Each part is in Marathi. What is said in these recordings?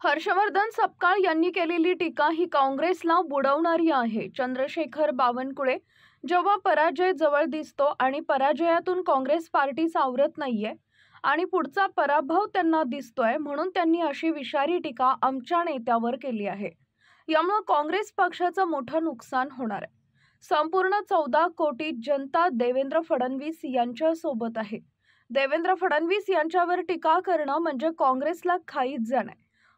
हर्षवर्धन सपकाळ यांनी केलेली टीका ही काँग्रेसला बुडवणारी आहे। चंद्रशेखर बावनकुळे जेव्हा पराजय जवळ दिसतो आणि पराजयातून काँग्रेस पार्टी सावरत नाहीये आणि पुढचा पराभव त्यांना दिसतोय, म्हणून त्यांनी अशी विषारी टीका आमच्या नेत्यावर केली आहे। यामुळे काँग्रेस पक्षाचं मोठं नुकसान होणार आहे। संपूर्ण 14 कोटी जनता देवेंद्र फडणवीस यांच्या सोबत आहे। देवेंद्र फडणवीस यांच्यावर टीका करणं म्हणजे काँग्रेसला खाईत जाणं।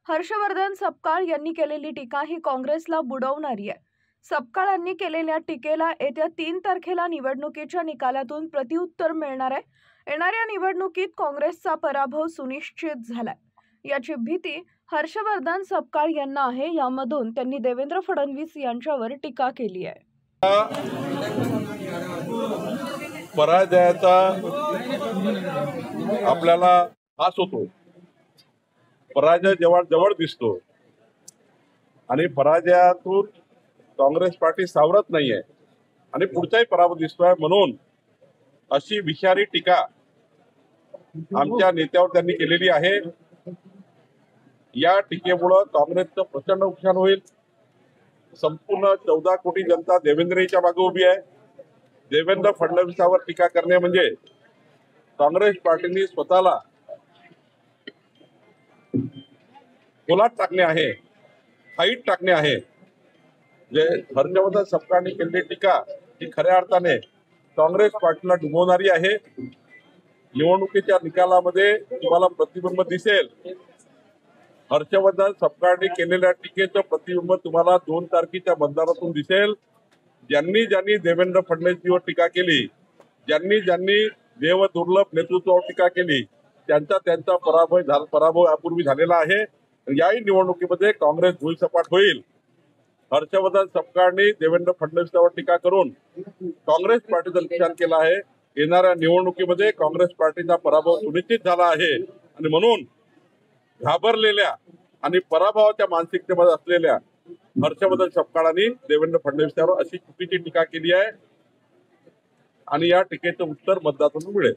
हर्षवर्धन सपकाळ यांनी केलेली टीका ही काँग्रेसला बुडवणारी आहे। सपकाळ यांनी केलेल्या टीकेला येत्या 3 तारखेला निवडणुकीच्या निकालातून प्रत्युत्तर मिळणार आहे। येणाऱ्या निवडणुकीत काँग्रेसचा पराभव सुनिश्चित झालाय याची भीती हर्षवर्धन सपकाळ यांना आहे। यामधून त्यांनी देवेंद्र फडणवीस यांच्यावर टीका केली आहे। पराजयाचा आपल्याला त्रास होतो, पराजय जेव्हा जवळ दिसतो आणि पराजयातून काँग्रेस पार्टी सावरत नाहीये आणि पुढचाही पराभव दिसतोय, म्हणून अशी विषारी टीका आमच्या नेत्यावर त्यांनी केलेली आहे। या टीकेमुळे काँग्रेसचं प्रचंड नुकसान होईल। संपूर्ण 14 कोटी जनता देवेंद्रच्या मागे उभी आहे। देवेंद्र फडणवीसावर टीका करणे म्हणजे काँग्रेस पार्टीने स्वतःला कोलात टाकणे आहे, फाईट टाकणे आहे। जे हर्षवर्धन सपकाळने केलेली टीका ही खऱ्या अर्थाने काँग्रेस पार्टीला डुबवणारी आहे। निवडणुकीच्या निकालामध्ये तुम्हाला प्रतिबिंब दिसेल। हर्षवर्धन सपकाळने केलेल्या टीकेचं प्रतिबिंब तुम्हाला 2 तारखेच्या मतदानातून दिसेल। ज्यांनी ज्यांनी देवेंद्र फडणवीसवर टीका केली, ज्यांनी ज्यांनी देव दुर्लभ नेतृत्वावर टीका केली, त्यांचा पराभव यापूर्वी झालेला आहे। याही निवडणुकीमध्ये काँग्रेस भुईसपाट होईल। हर्षवर्धन सपकाळने देवेंद्र फडणवीसावर टीका करून काँग्रेस पार्टीचं नुकसान केलं आहे। येणाऱ्या निवडणुकीमध्ये काँग्रेस पार्टीचा पराभव सुनिश्चित झाला आहे आणि म्हणून घाबरलेल्या आणि पराभवाच्या मानसिकतेमध्ये असलेल्या हर्षवर्धन सपकाळांनी देवेंद्र फडणवीसावर अशी चुकीची टीका केली आहे आणि या टीकेचं उत्तर मतदारातून मिळेल।